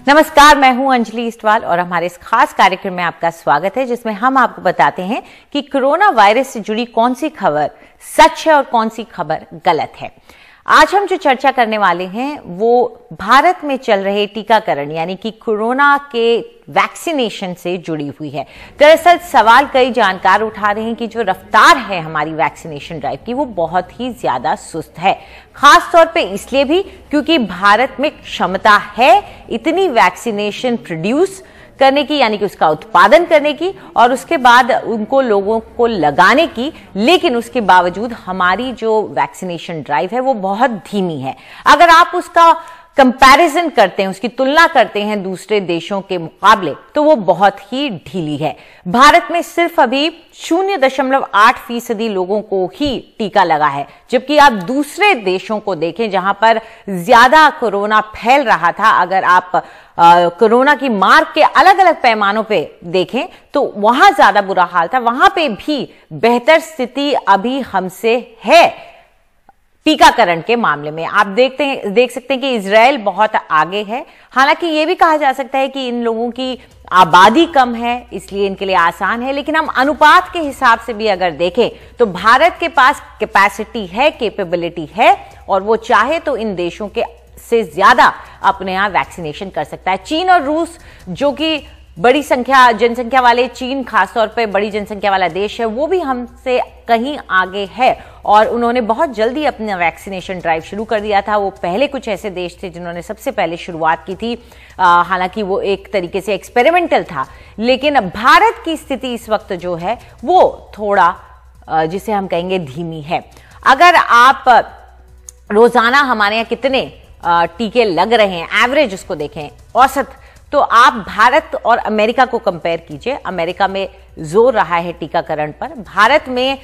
नमस्कार, मैं हूं अंजलि इस्टवाल और हमारे इस खास कार्यक्रम में आपका स्वागत है, जिसमें हम आपको बताते हैं कि कोरोना वायरस से जुड़ी कौन सी खबर सच है और कौन सी खबर गलत है। आज हम जो चर्चा करने वाले हैं वो भारत में चल रहे टीकाकरण यानी कि कोरोना के वैक्सीनेशन से जुड़ी हुई है। दरअसल सवाल कई जानकार उठा रहे हैं कि जो रफ्तार है हमारी वैक्सीनेशन ड्राइव की वो बहुत ही ज्यादा सुस्त है, खास तौर पे इसलिए भी क्योंकि भारत में क्षमता है इतनी वैक्सीनेशन प्रोड्यूस करने की, यानी कि उसका उत्पादन करने की और उसके बाद उनको लोगों को लगाने की, लेकिन उसके बावजूद हमारी जो वैक्सीनेशन ड्राइव है वो बहुत धीमी है। अगर आप उसका कंपैरिजन करते हैं, उसकी तुलना करते हैं दूसरे देशों के मुकाबले, तो वो बहुत ही ढीली है। भारत में सिर्फ अभी 0.8% लोगों को ही टीका लगा है, जबकि आप दूसरे देशों को देखें जहां पर ज्यादा कोरोना फैल रहा था। अगर आप कोरोना की मार के अलग अलग पैमानों पे देखें तो वहां ज्यादा बुरा हाल था, वहां पे भी बेहतर स्थिति अभी हमसे है टीकाकरण के मामले में। आप देख सकते हैं कि इजराइल बहुत आगे है। हालांकि यह भी कहा जा सकता है कि इन लोगों की आबादी कम है इसलिए इनके लिए आसान है, लेकिन हम अनुपात के हिसाब से भी अगर देखें तो भारत के पास कैपेसिटी है, कैपेबिलिटी है और वो चाहे तो इन देशों के से ज्यादा अपने यहां वैक्सीनेशन कर सकता है। चीन और रूस, जो कि बड़ी जनसंख्या वाले, चीन खासतौर पे बड़ी जनसंख्या वाला देश है, वो भी हमसे कहीं आगे है और उन्होंने बहुत जल्दी अपना वैक्सीनेशन ड्राइव शुरू कर दिया था। वो पहले कुछ ऐसे देश थे जिन्होंने सबसे पहले शुरुआत की थी। हालांकि वो एक तरीके से एक्सपेरिमेंटल था, लेकिन भारत की स्थिति इस वक्त जो है वो थोड़ा जिसे हम कहेंगे धीमी है। अगर आप रोजाना हमारे यहाँ कितने टीके लग रहे हैं, एवरेज उसको देखें, औसत, तो आप भारत और अमेरिका को कंपेयर कीजिए। अमेरिका में जोर रहा है टीकाकरण पर, भारत में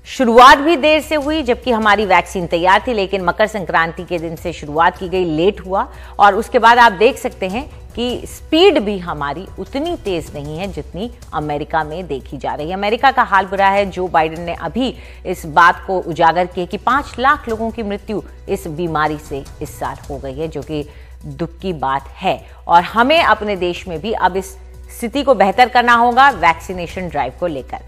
शुरुआत भी देर से हुई जबकि हमारी वैक्सीन तैयार थी, लेकिन मकर संक्रांति के दिन से शुरुआत की गई, लेट हुआ और उसके बाद आप देख सकते हैं कि स्पीड भी हमारी उतनी तेज नहीं है जितनी अमेरिका में देखी जा रही है। अमेरिका का हाल बुरा है। जो बाइडेन ने अभी इस बात को उजागर किया कि 5 लाख लोगों की मृत्यु इस बीमारी से इस साल हो गई है, जो कि दुख की बात है और हमें अपने देश में भी अब इस स्थिति को बेहतर करना होगा वैक्सीनेशन ड्राइव को लेकर।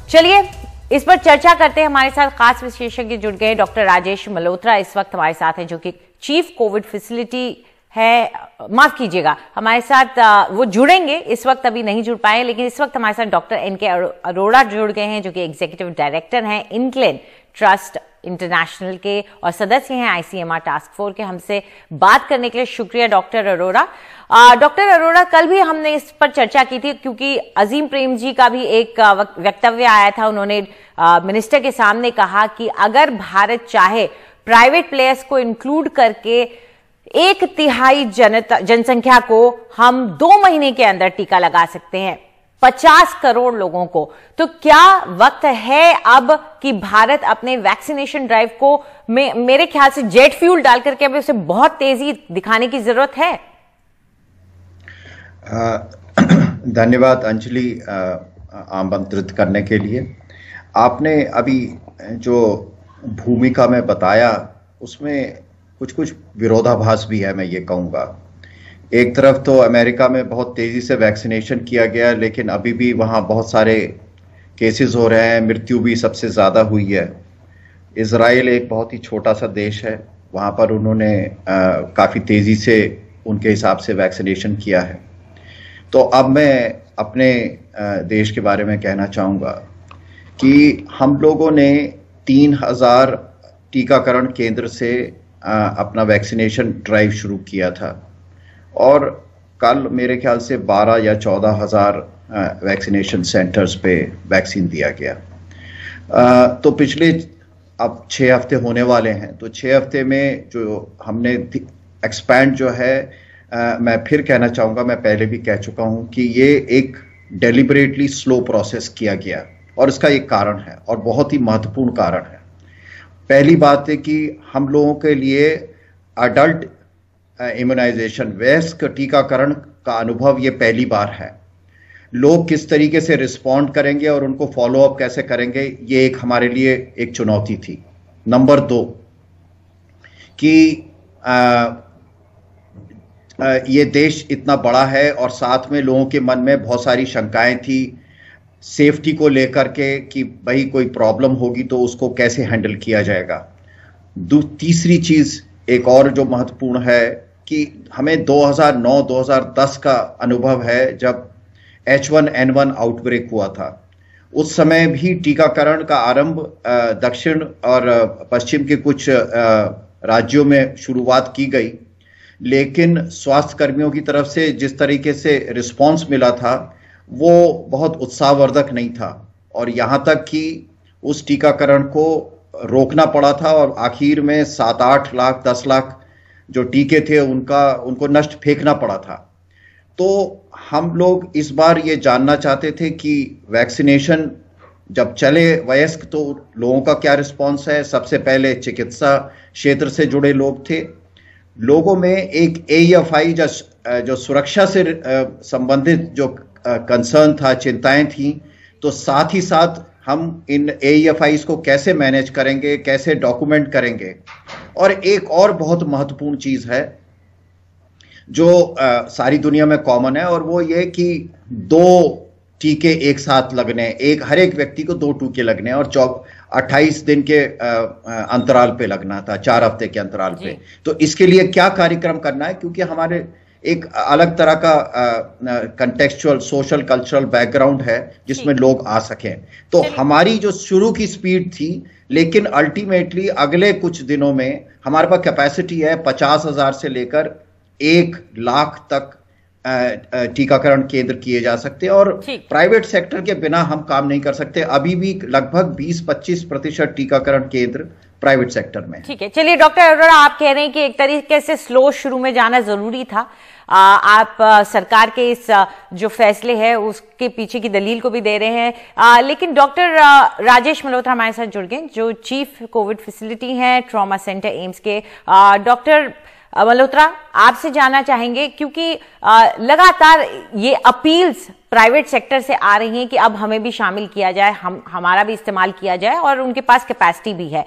चलिए इस पर चर्चा करते हैं। हमारे साथ खास विशेषज्ञ जुड़ गए हैं। डॉक्टर राजेश मल्होत्रा इस वक्त हमारे साथ हैं, जो कि चीफ कोविड फैसिलिटी है, माफ कीजिएगा, हमारे साथ वो जुड़ेंगे, इस वक्त अभी नहीं जुड़ पाए, लेकिन इस वक्त हमारे साथ डॉक्टर एनके अरोड़ा जुड़ गए हैं, जो कि एग्जीक्यूटिव डायरेक्टर हैं इनक्लेन ट्रस्ट इंटरनेशनल के और सदस्य हैं आईसीएमआर टास्क फोर्स के। हमसे बात करने के लिए शुक्रिया डॉक्टर अरोड़ा। डॉक्टर अरोड़ा, कल भी हमने इस पर चर्चा की थी क्योंकि अजीम प्रेम जी का भी एक वक्तव्य आया था। उन्होंने मिनिस्टर के सामने कहा कि अगर भारत चाहे प्राइवेट प्लेयर्स को इंक्लूड करके 1/3 जनसंख्या को हम 2 महीने के अंदर टीका लगा सकते हैं 50 करोड़ लोगों को, तो क्या वक्त है अब कि भारत अपने वैक्सीनेशन ड्राइव को मेरे ख्याल से जेट फ्यूल डाल करके अब उसे बहुत तेजी दिखाने की जरूरत है? धन्यवाद अंजलि आमंत्रित करने के लिए। आपने अभी जो भूमिका में बताया उसमें कुछ कुछ विरोधाभास भी है, मैं ये कहूँगा। एक तरफ तो अमेरिका में बहुत तेज़ी से वैक्सीनेशन किया गया, लेकिन अभी भी वहाँ बहुत सारे केसेस हो रहे हैं, मृत्यु भी सबसे ज़्यादा हुई है। इजराइल एक बहुत ही छोटा सा देश है, वहाँ पर उन्होंने काफ़ी तेज़ी से उनके हिसाब से वैक्सीनेशन किया है। तो अब मैं अपने देश के बारे में कहना चाहूँगा कि हम लोगों ने 3000 टीकाकरण केंद्र से अपना वैक्सीनेशन ड्राइव शुरू किया था और कल मेरे ख्याल से 12 या 14 हज़ार वैक्सीनेशन सेंटर्स पे वैक्सीन दिया गया। तो पिछले अब 6 हफ्ते होने वाले हैं, तो 6 हफ्ते में जो हमने एक्सपैंड जो है, मैं फिर कहना चाहूँगा, मैं पहले भी कह चुका हूँ कि ये एक डेलिबरेटली स्लो प्रोसेस किया गया और इसका एक कारण है और बहुत ही महत्वपूर्ण कारण है। पहली बात है कि हम लोगों के लिए अडल्ट इम्यूनाइजेशन, वयस्क टीकाकरण का अनुभव ये पहली बार है। लोग किस तरीके से रिस्पॉन्ड करेंगे और उनको फॉलो अप कैसे करेंगे, ये एक हमारे लिए एक चुनौती थी। नंबर 2 कि ये देश इतना बड़ा है और साथ में लोगों के मन में बहुत सारी शंकाएं थी सेफ्टी को लेकर के कि भाई कोई प्रॉब्लम होगी तो उसको कैसे हैंडल किया जाएगा। तीसरी चीज एक और जो महत्वपूर्ण है कि हमें 2009-2010 का अनुभव है जब H1N1 आउटब्रेक हुआ था। उस समय भी टीकाकरण का आरंभ दक्षिण और पश्चिम के कुछ राज्यों में शुरुआत की गई, लेकिन स्वास्थ्य कर्मियों की तरफ से जिस तरीके से रिस्पांस मिला था वो बहुत उत्साहवर्धक नहीं था और यहां तक कि उस टीकाकरण को रोकना पड़ा था और आखिर में 7-8 लाख 10 लाख जो टीके थे उनको नष्ट फेंकना पड़ा था। तो हम लोग इस बार ये जानना चाहते थे कि वैक्सीनेशन जब चले वयस्क तो लोगों का क्या रिस्पांस है। सबसे पहले चिकित्सा क्षेत्र से जुड़े लोग थे, लोगों में एक AEFI जो सुरक्षा से संबंधित जो कंसर्न था, चिंताएं थी, तो साथ ही साथ हम इन AEFIs को कैसे मैनेज करेंगे, कैसे डॉक्यूमेंट करेंगे। और एक और बहुत महत्वपूर्ण चीज है जो सारी दुनिया में कॉमन है और वो ये कि 2 टीके एक साथ लगने, हर एक व्यक्ति को 2 टीके लगने और 28 दिन के अंतराल पे लगना था, 4 हफ्ते के अंतराल पे। तो इसके लिए क्या कार्यक्रम करना है, क्योंकि हमारे एक अलग तरह का कंटेक्चुअल सोशल कल्चरल बैकग्राउंड है जिसमें लोग आ सकें। तो हमारी जो शुरू की स्पीड थी, लेकिन अल्टीमेटली अगले कुछ दिनों में हमारे पास कैपेसिटी है 50,000 से लेकर 1 लाख तक टीकाकरण केंद्र किए जा सकते हैं और प्राइवेट सेक्टर के बिना हम काम नहीं कर सकते। अभी भी लगभग 20-25% टीकाकरण केंद्र प्राइवेट सेक्टर में। ठीक है, चलिए डॉक्टर अरोड़ा, आप कह रहे हैं कि एक तरीके से स्लो शुरू में जाना जरूरी था। आप सरकार के इस जो फैसले हैं उसके पीछे की दलील को भी दे रहे हैं, लेकिन डॉक्टर राजेश मल्होत्रा हमारे साथ जुड़ गए जो चीफ कोविड फैसिलिटी हैं ट्रॉमा सेंटर एम्स के। डॉक्टर मल्होत्रा, आपसे जानना चाहेंगे क्योंकि लगातार ये अपील्स प्राइवेट सेक्टर से आ रही हैं कि अब हमें भी शामिल किया जाए, हमारा भी इस्तेमाल किया जाए और उनके पास कैपेसिटी भी है।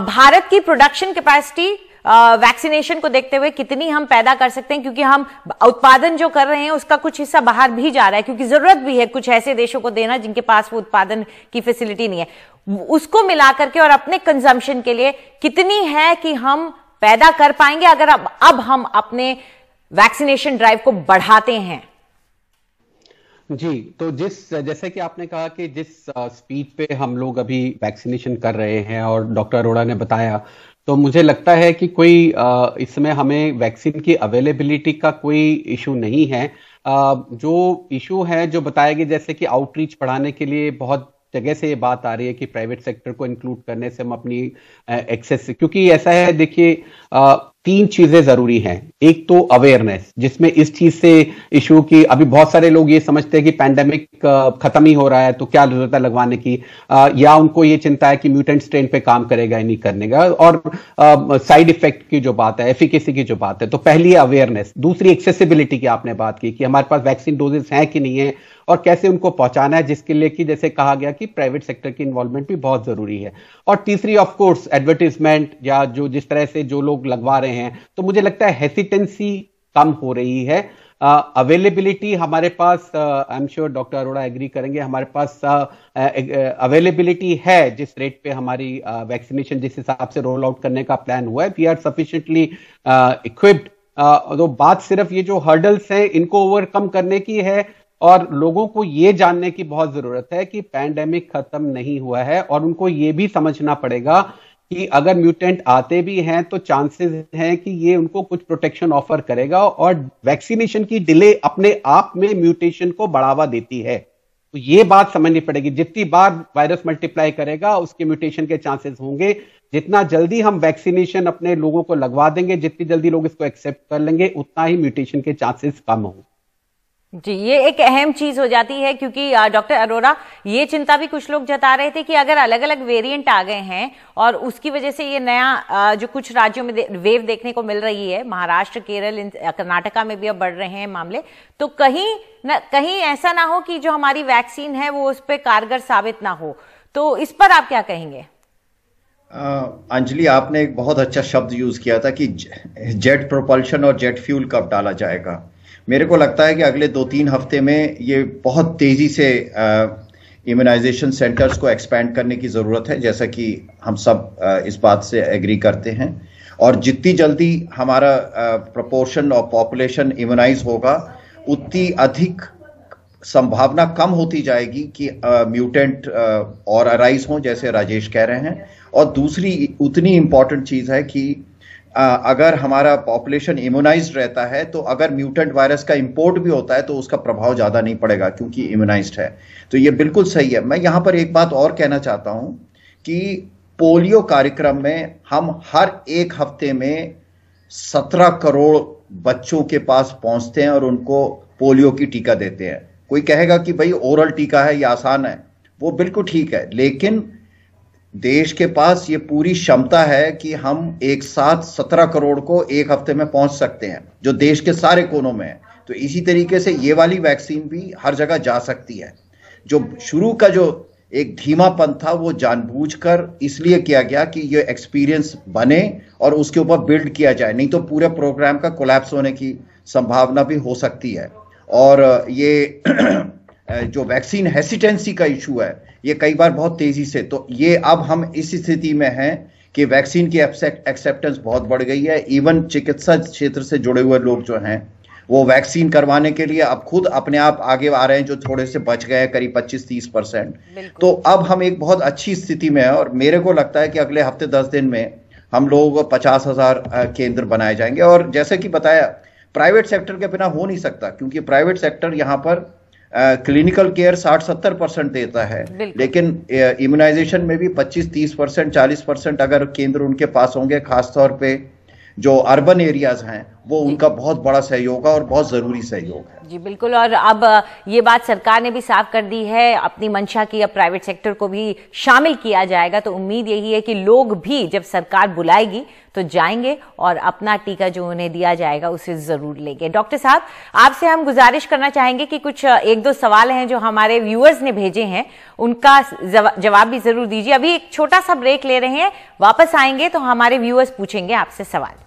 भारत की प्रोडक्शन कैपेसिटी वैक्सीनेशन को देखते हुए कितनी हम पैदा कर सकते हैं, क्योंकि हम उत्पादन जो कर रहे हैं उसका कुछ हिस्सा बाहर भी जा रहा है, क्योंकि जरूरत भी है कुछ ऐसे देशों को देना जिनके पास वो उत्पादन की फैसिलिटी नहीं है। उसको मिला करके और अपने कंजम्पशन के लिए कितनी है कि हम पैदा कर पाएंगे अगर अब हम अपने वैक्सीनेशन ड्राइव को बढ़ाते हैं? जी, तो जैसे कि आपने कहा कि जिस स्पीड पे हम लोग अभी वैक्सीनेशन कर रहे हैं और डॉक्टर अरोड़ा ने बताया, तो मुझे लगता है कि कोई इसमें हमें वैक्सीन की अवेलेबिलिटी का कोई इशू नहीं है। जो इशू है जो बताया गया, जैसे कि आउटरीच बढ़ाने के लिए बहुत जगह से ये बात आ रही है कि प्राइवेट सेक्टर को इंक्लूड करने से हम अपनी एक्सेस, क्योंकि ऐसा है, देखिए 3 चीजें जरूरी हैं। एक तो अवेयरनेस, जिसमें इस चीज से इशू की अभी बहुत सारे लोग ये समझते हैं कि पैंडेमिक खत्म ही हो रहा है तो क्या जरूरत है लगवाने की, या उनको ये चिंता है कि म्यूटेंट स्ट्रेन पे काम करेगा या नहीं करने का, और साइड इफेक्ट की जो बात है, एफिकेसी की जो बात है। तो पहली है अवेयरनेस। दूसरी एक्सेसिबिलिटी की आपने बात की कि हमारे पास वैक्सीन डोजेस हैं कि नहीं है और कैसे उनको पहुंचाना है, जिसके लिए कि जैसे कहा गया कि प्राइवेट सेक्टर की इन्वॉल्वमेंट भी बहुत जरूरी है। और तीसरी ऑफ कोर्स एडवर्टीजमेंट, या जो जिस तरह से जो लोग लगवा रहे हैं, तो मुझे लगता है हेसिटेंसी कम हो रही है। अवेलेबिलिटी हमारे पास, I am sure doctor Arora agree करेंगे, हमारे पास अवेलेबिलिटी है। जिस रेट पे हमारी वैक्सीनेशन जिस हिसाब से रोल आउट करने का प्लान हुआ है, वी आर सफिशिएंटली इक्विप्ड। तो बात सिर्फ ये जो हर्डल्स हैं इनको ओवरकम करने की है और लोगों को ये जानने की बहुत जरूरत है कि पैंडेमिक खत्म नहीं हुआ है, और उनको ये भी समझना पड़ेगा कि अगर म्यूटेंट आते भी हैं तो चांसेस हैं कि ये उनको कुछ प्रोटेक्शन ऑफर करेगा, और वैक्सीनेशन की डिले अपने आप में म्यूटेशन को बढ़ावा देती है। तो ये बात समझनी पड़ेगी, जितनी बार वायरस मल्टीप्लाई करेगा उसके म्यूटेशन के चांसेस होंगे। जितना जल्दी हम वैक्सीनेशन अपने लोगों को लगवा देंगे, जितनी जल्दी लोग इसको एक्सेप्ट कर लेंगे, उतना ही म्यूटेशन के चांसेस कम होंगे। जी, ये एक अहम चीज हो जाती है, क्योंकि डॉक्टर अरोड़ा, ये चिंता भी कुछ लोग जता रहे थे कि अगर अलग अलग वेरिएंट आ गए हैं और उसकी वजह से ये नया जो कुछ राज्यों में वेव देखने को मिल रही है, महाराष्ट्र, केरल, कर्नाटका में भी अब बढ़ रहे हैं मामले, तो कहीं ऐसा ना हो कि जो हमारी वैक्सीन है वो उस पर कारगर साबित ना हो। तो इस पर आप क्या कहेंगे? अंजलि, आपने एक बहुत अच्छा शब्द यूज किया था कि जेट प्रोपल्शन और जेट फ्यूल कब डाला जाएगा। मेरे को लगता है कि अगले 2-3 हफ्ते में ये बहुत तेजी से इम्यूनाइजेशन सेंटर्स को एक्सपैंड करने की जरूरत है, जैसा कि हम सब इस बात से एग्री करते हैं। और जितनी जल्दी हमारा प्रोपोर्शन ऑफ पॉपुलेशन इम्यूनाइज होगा, उतनी अधिक संभावना कम होती जाएगी कि म्यूटेंट और अराइज हों, जैसे राजेश कह रहे हैं। और दूसरी उतनी इंपॉर्टेंट चीज है कि अगर हमारा पॉपुलेशन इम्यूनाइज्ड रहता है, तो अगर म्यूटेंट वायरस का इंपोर्ट भी होता है तो उसका प्रभाव ज्यादा नहीं पड़ेगा, क्योंकि इम्यूनाइज्ड है। तो ये बिल्कुल सही है। मैं यहां पर एक बात और कहना चाहता हूं कि पोलियो कार्यक्रम में हम हर एक हफ्ते में 17 करोड़ बच्चों के पास पहुंचते हैं और उनको पोलियो की टीका देते हैं। कोई कहेगा कि भाई ओरल टीका है, ये आसान है, वो बिल्कुल ठीक है, लेकिन देश के पास ये पूरी क्षमता है कि हम एक साथ 17 करोड़ को एक हफ्ते में पहुंच सकते हैं, जो देश के सारे कोनों में है। तो इसी तरीके से ये वाली वैक्सीन भी हर जगह जा सकती है। जो शुरू का जो एक धीमापन था, वो जानबूझकर इसलिए किया गया कि ये एक्सपीरियंस बने और उसके ऊपर बिल्ड किया जाए, नहीं तो पूरे प्रोग्राम का कोलैप्स होने की संभावना भी हो सकती है। और ये जो वैक्सीन हेसिटेंसी का इशू है, ये कई बार बहुत तेजी से, तो ये अब हम इस स्थिति में हैं कि वैक्सीन की एक्सेप्टेंस बहुत बढ़ गई है। इवन चिकित्सा क्षेत्र से जुड़े हुए लोग जो हैं, वो वैक्सीन करवाने के लिए अब खुद अपने आप आगे आ रहे हैं, जो थोड़े से बच गए हैं, करीब 25-30%। तो अब हम एक बहुत अच्छी स्थिति में है और मेरे को लगता है कि अगले हफ्ते 10 दिन में हम लोग 50,000 केंद्र बनाए जाएंगे। और जैसे कि बताया, प्राइवेट सेक्टर के बिना हो नहीं सकता, क्योंकि प्राइवेट सेक्टर यहां पर क्लिनिकल केयर 60-70% देता है, लेकिन इम्यूनाइजेशन में भी 25-30%, 40% अगर केंद्र उनके पास होंगे, खासतौर पे जो अर्बन एरियाज हैं, वो उनका बहुत बड़ा सहयोग है और बहुत जरूरी सहयोग है। जी बिल्कुल। और अब ये बात सरकार ने भी साफ कर दी है अपनी मंशा की, अब प्राइवेट सेक्टर को भी शामिल किया जाएगा। तो उम्मीद यही है कि लोग भी जब सरकार बुलाएगी तो जाएंगे और अपना टीका जो उन्हें दिया जाएगा उसे जरूर लेंगे। डॉक्टर साहब, आपसे हम गुजारिश करना चाहेंगे कि कुछ 1-2 सवाल हैं जो हमारे व्यूअर्स ने भेजे हैं, उनका जवाब भी जरूर दीजिए। अभी एक छोटा सा ब्रेक ले रहे हैं, वापस आएंगे तो हमारे व्यूअर्स पूछेंगे आपसे सवाल।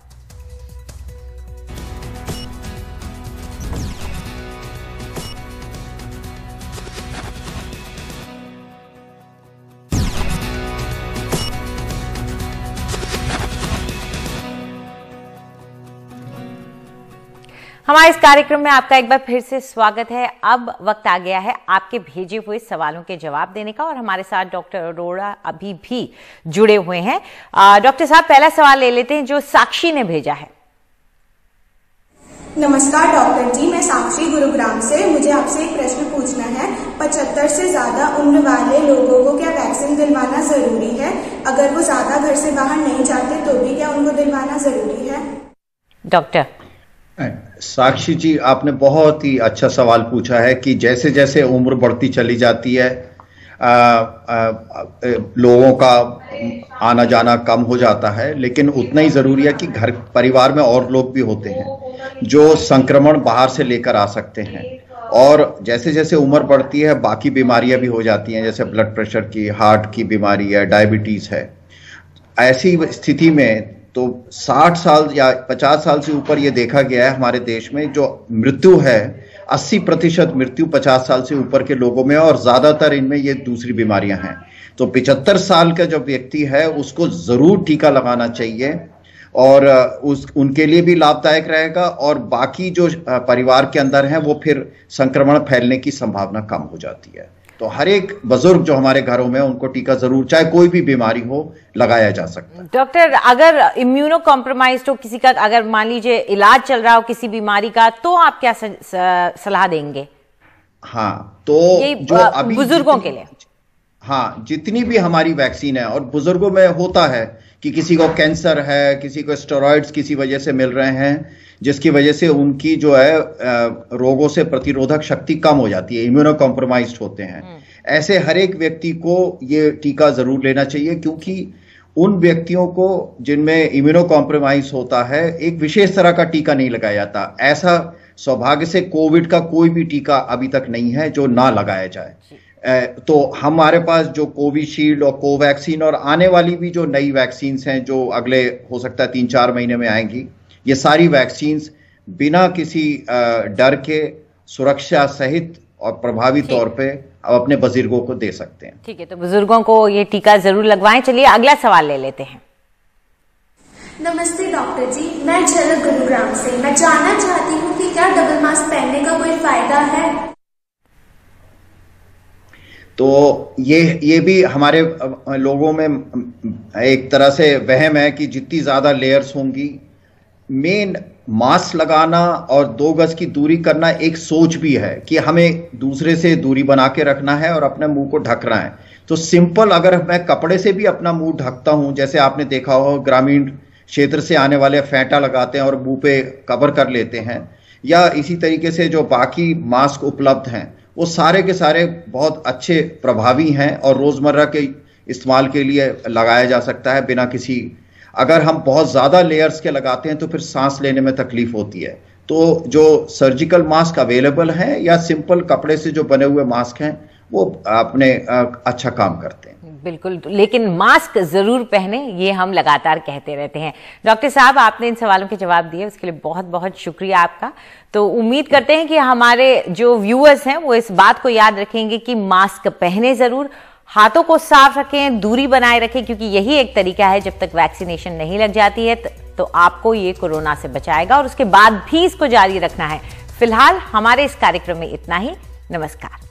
हमारे इस कार्यक्रम में आपका एक बार फिर से स्वागत है। अब वक्त आ गया है आपके भेजे हुए सवालों के जवाब देने का और हमारे साथ डॉक्टर अरोड़ा अभी भी जुड़े हुए हैं। डॉक्टर साहब, पहला सवाल ले लेते हैं जो साक्षी ने भेजा है। नमस्कार डॉक्टर जी, मैं साक्षी गुरुग्राम से। मुझे आपसे एक प्रश्न पूछना है। 75 से ज्यादा उम्र वाले लोगों को क्या वैक्सीन दिलवाना जरूरी है? अगर वो ज्यादा घर से बाहर नहीं जाते तो भी क्या उनको दिलवाना जरूरी है? डॉक्टर साक्षी जी, आपने बहुत ही अच्छा सवाल पूछा है कि जैसे जैसे उम्र बढ़ती चली जाती है, लोगों का आना जाना कम हो जाता है, लेकिन उतना ही जरूरी है कि घर परिवार में और लोग भी होते हैं जो संक्रमण बाहर से लेकर आ सकते हैं। और जैसे जैसे उम्र बढ़ती है, बाकी बीमारियां भी हो जाती हैं, जैसे ब्लड प्रेशर की, हार्ट की बीमारी है, डायबिटीज है। ऐसी स्थिति में तो 60 साल या 50 साल से ऊपर ये देखा गया है हमारे देश में जो मृत्यु है, 80% मृत्यु 50 साल से ऊपर के लोगों में, और ज्यादातर इनमें ये दूसरी बीमारियां हैं। तो 75 साल का जो व्यक्ति है उसको जरूर टीका लगाना चाहिए और उनके लिए भी लाभदायक रहेगा, और बाकी जो परिवार के अंदर हैं वो फिर संक्रमण फैलने की संभावना कम हो जाती है। तो हर एक बुजुर्ग जो हमारे घरों में, उनको टीका जरूर, चाहे कोई भी बीमारी हो, लगाया जा सकता है। डॉक्टर, अगर इम्यूनो कॉम्प्रोमाइज्ड हो किसी का, अगर मान लीजिए इलाज चल रहा हो किसी बीमारी का, तो आप क्या सलाह देंगे? हाँ, तो जो अभी बुजुर्गों के लिए, हाँ, जितनी भी हमारी वैक्सीन है, और बुजुर्गों में होता है कि किसी को कैंसर है, किसी को स्टेरॉइड्स किसी वजह से मिल रहे हैं, जिसकी वजह से उनकी जो है रोगों से प्रतिरोधक शक्ति कम हो जाती है, इम्यूनो कॉम्प्रोमाइज्ड होते हैं। ऐसे हर एक व्यक्ति को ये टीका जरूर लेना चाहिए, क्योंकि उन व्यक्तियों को जिनमें इम्यूनो कॉम्प्रोमाइज होता है, एक विशेष तरह का टीका नहीं लगाया जाता। ऐसा सौभाग्य से कोविड का कोई भी टीका अभी तक नहीं है जो ना लगाया जाए। तो हमारे पास जो कोविशील्ड और कोवैक्सीन और आने वाली भी जो नई वैक्सीन हैं जो अगले हो सकता है 3-4 महीने में आएंगी, ये सारी वैक्सीन बिना किसी डर के सुरक्षा सहित और प्रभावी तौर पे अब अपने बुजुर्गों को दे सकते हैं। ठीक है, तो बुजुर्गों को ये टीका जरूर लगवाएं। चलिए अगला सवाल ले लेते हैं। नमस्ते डॉक्टर जी, मैं झलक गुरुग्राम से। मैं जानना चाहती हूँ कि क्या डबल मास्क पहनने का कोई फायदा है? तो ये भी हमारे लोगों में एक तरह से वहम है कि जितनी ज्यादा लेयर्स होंगी, मेन मास्क लगाना और 2 गज की दूरी करना एक सोच भी है कि हमें दूसरे से दूरी बना के रखना है और अपने मुंह को ढकना है। तो सिंपल अगर मैं कपड़े से भी अपना मुंह ढकता हूं, जैसे आपने देखा हो ग्रामीण क्षेत्र से आने वाले फेंटा लगाते हैं और मुंह पे कवर कर लेते हैं, या इसी तरीके से जो बाकी मास्क उपलब्ध हैं वो सारे के सारे बहुत अच्छे प्रभावी हैं और रोजमर्रा के इस्तेमाल के लिए लगाया जा सकता है बिना किसी, अगर हम बहुत ज्यादा लेयर्स के लगाते हैं तो फिर सांस लेने में तकलीफ होती है। तो जो सर्जिकल मास्क अवेलेबल हैं या सिंपल कपड़े से जो बने हुए मास्क हैं वो अपने अच्छा काम करते हैं। बिल्कुल, लेकिन मास्क जरूर पहने, ये हम लगातार कहते रहते हैं। डॉक्टर साहब, आपने इन सवालों के जवाब दिए, उसके लिए बहुत बहुत शुक्रिया आपका। तो उम्मीद करते हैं कि हमारे जो व्यूअर्स हैं वो इस बात को याद रखेंगे कि मास्क पहने जरूर, हाथों को साफ रखें, दूरी बनाए रखें, क्योंकि यही एक तरीका है, जब तक वैक्सीनेशन नहीं लग जाती है तो आपको ये कोरोना से बचाएगा और उसके बाद भी इसको जारी रखना है। फिलहाल हमारे इस कार्यक्रम में इतना ही। नमस्कार।